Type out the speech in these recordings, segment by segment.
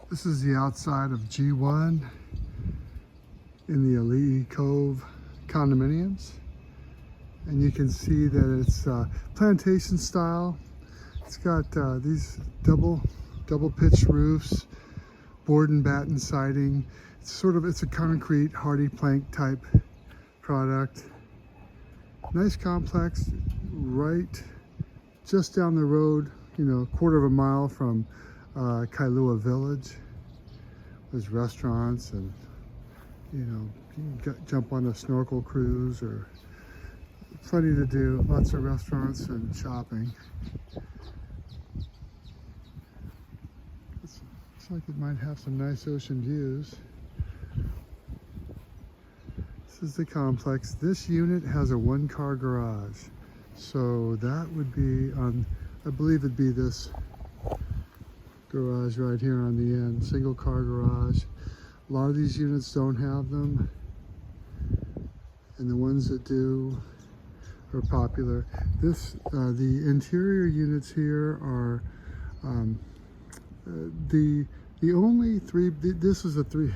This is the outside of G1 in the Ali'i Cove condominiums. And you can see that it's plantation style. It's got these double pitched roofs, board and batten siding. It's a concrete hardy plank type product. Nice complex, right just down the road, you know, a quarter of a mile from Kailua Village. There's restaurants and, you know, you can jump on a snorkel cruise, or plenty to do, lots of restaurants and shopping. Looks like it might have some nice ocean views. This is the complex. This unit has a 1-car garage. So that would be on, I believe it'd be this garage right here on the end, single car garage. A lot of these units don't have them, and the ones that do are popular. The interior units here are the only three. This is a three.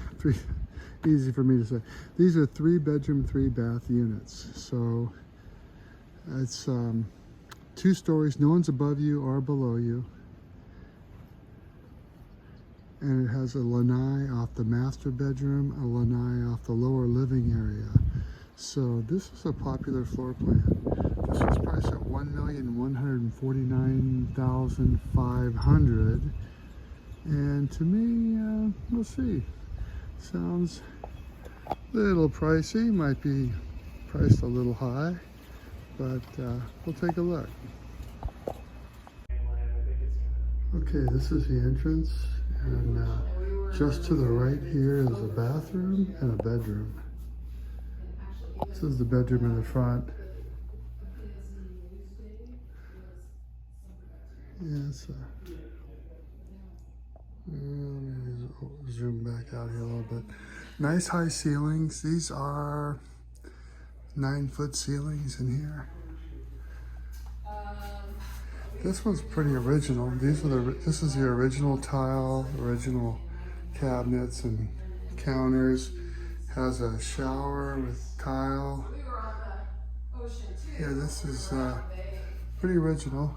Easy for me to say. These are 3-bedroom, 3-bath units. So it's 2 stories. No one's above you or below you. And it has a lanai off the master bedroom, a lanai off the lower living area. So this is a popular floor plan. This is priced at $1,149,500. And to me, we'll see. Sounds a little pricey, might be priced a little high, but we'll take a look. Okay, this is the entrance, and just to the right here is a bathroom and a bedroom. This is the bedroom in the front. Yeah, it's let me zoom back out here a little bit. Nice high ceilings. These are 9-foot ceilings in here. This one's pretty original. This is the original tile, original cabinets and counters. Has a shower with tile. Yeah, this is pretty original.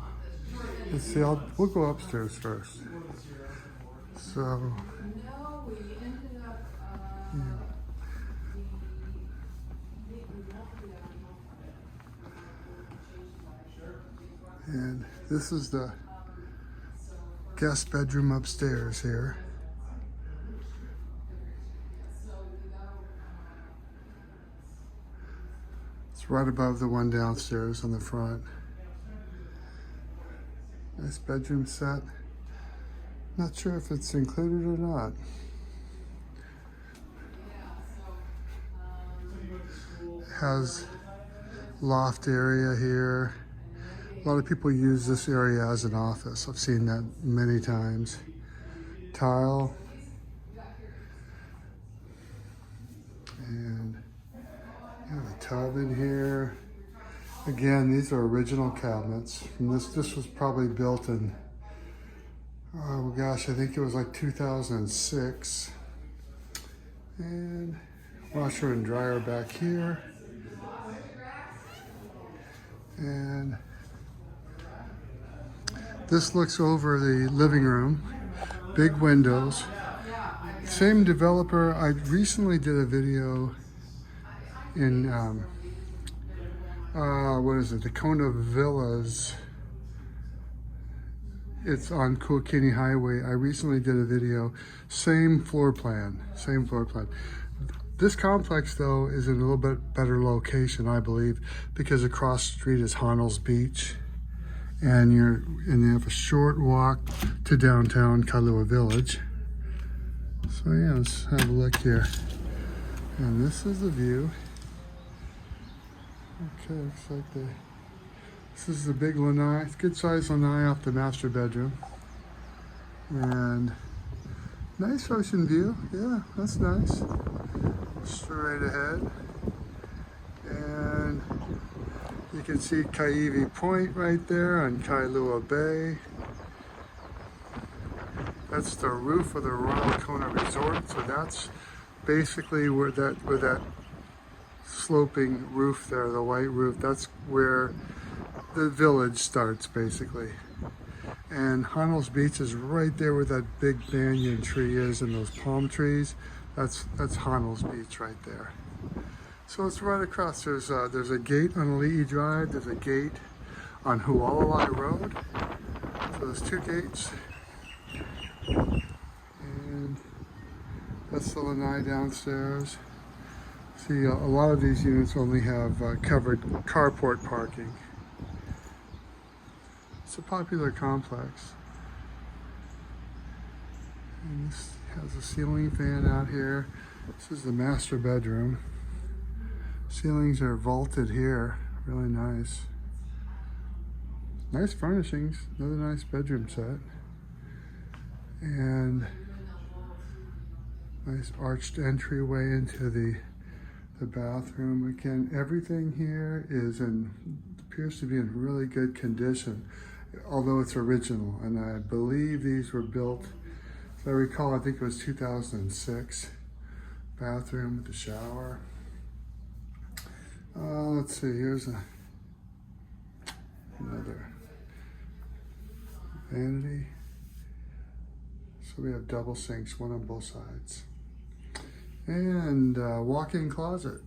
Let's see, we'll go upstairs first. So, yeah. And this is the guest bedroom upstairs here. It's right above the one downstairs on the front. Nice bedroom set. Not sure if it's included or not. It has loft area here. A lot of people use this area as an office. I've seen that many times. Tile. And you have a tub in here. Again, these are original cabinets. And this was probably built in, oh gosh, I think it was like 2006. And washer and dryer back here. And this looks over the living room. Big windows. Same developer. I recently did a video in what is it? The Koa Villas. It's on Koa Highway. I recently did a video. Same floor plan. Same floor plan. This complex, though, is in a little bit better location, I believe, because across the street is Honnold's Beach, and you have a short walk to downtown Kailua Village. So yeah, let's have a look here. And this is the view. Okay, looks like this is the big lanai. It's a good sized lanai off the master bedroom. And nice ocean view. Yeah, that's nice. Straight ahead. And you can see Kaiwi Point right there on Kailua Bay. That's the roof of the Holualoa Resort. So that's basically where that sloping roof there, the white roof, that's where the village starts basically. And Honol's Beach is right there where that big banyan tree is and those palm trees. That's Honol's Beach right there. So it's right across. There's a gate on Ali'i Drive. There's a gate on Holualoa Road. So there's two gates. And that's the lanai downstairs. See, a lot of these units only have covered carport parking. It's a popular complex. And this has a ceiling fan out here. This is the master bedroom. Ceilings are vaulted here, really nice. Nice furnishings, another nice bedroom set. And nice arched entryway into the bathroom. Again, everything here appears to be in really good condition, although it's original. And I believe these were built, if I recall, I think it was 2006. Bathroom with the shower. Let's see, here's another vanity. So we have double sinks, one on both sides. And walk-in closet.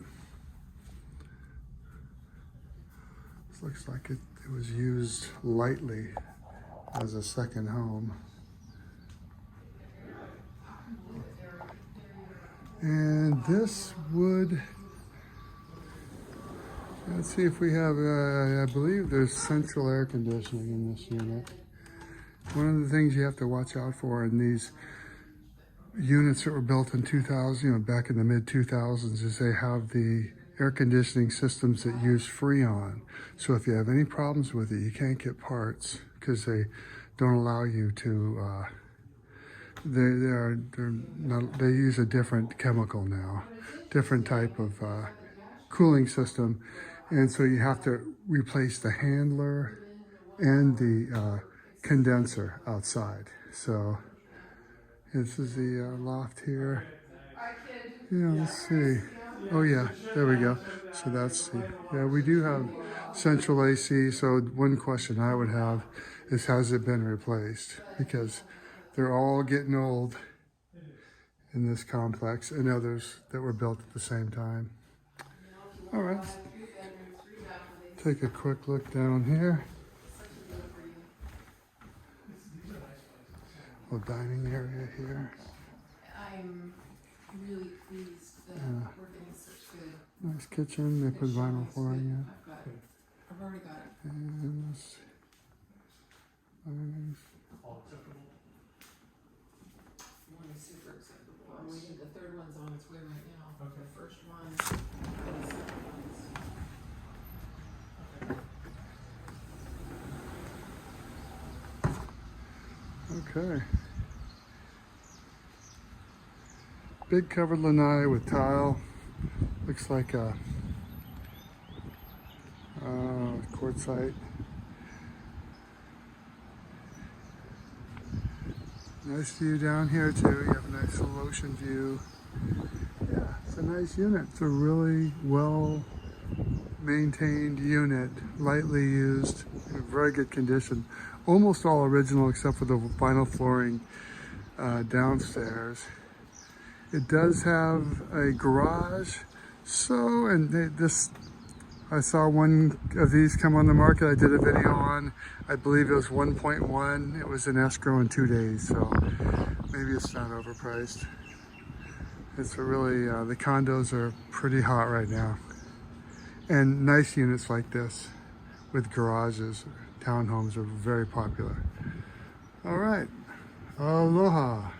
This looks like it was used lightly as a second home. And this would, let's see if we have, I believe there's central air conditioning in this unit. One of the things you have to watch out for in these units that were built in 2000, back in the mid-2000s, is they have the air conditioning systems that use Freon. So if you have any problems with it, you can't get parts because they don't allow you to, they use a different chemical now, different type of cooling system. And so you have to replace the handler and the condenser outside. So this is the loft here. Yeah, let's see. Oh yeah, there we go. So that's we do have central AC. So one question I would have is, has it been replaced? Because they're all getting old in this complex, and others that were built at the same time. All right, take a quick look down here. Little dining area here. I'm really pleased that we're getting such good. Nice kitchen. They put vinyl flooring in. I've already got it. And this, nice. One is super acceptable. The third one's on its way right now. Okay. The first one, and the second one's. Okay. Big covered lanai with tile. Looks like a quartzite. Nice view down here too. You have a nice little ocean view. Yeah, it's a nice unit. It's a really well maintained unit, lightly used, in very good condition. Almost all original except for the vinyl flooring downstairs. It does have a garage. So, I saw one of these come on the market. I did a video on, I believe it was 1.1. It was in escrow in 2 days, so maybe it's not overpriced. It's a really, the condos are pretty hot right now. And nice units like this with garages, townhomes are very popular. All right, aloha.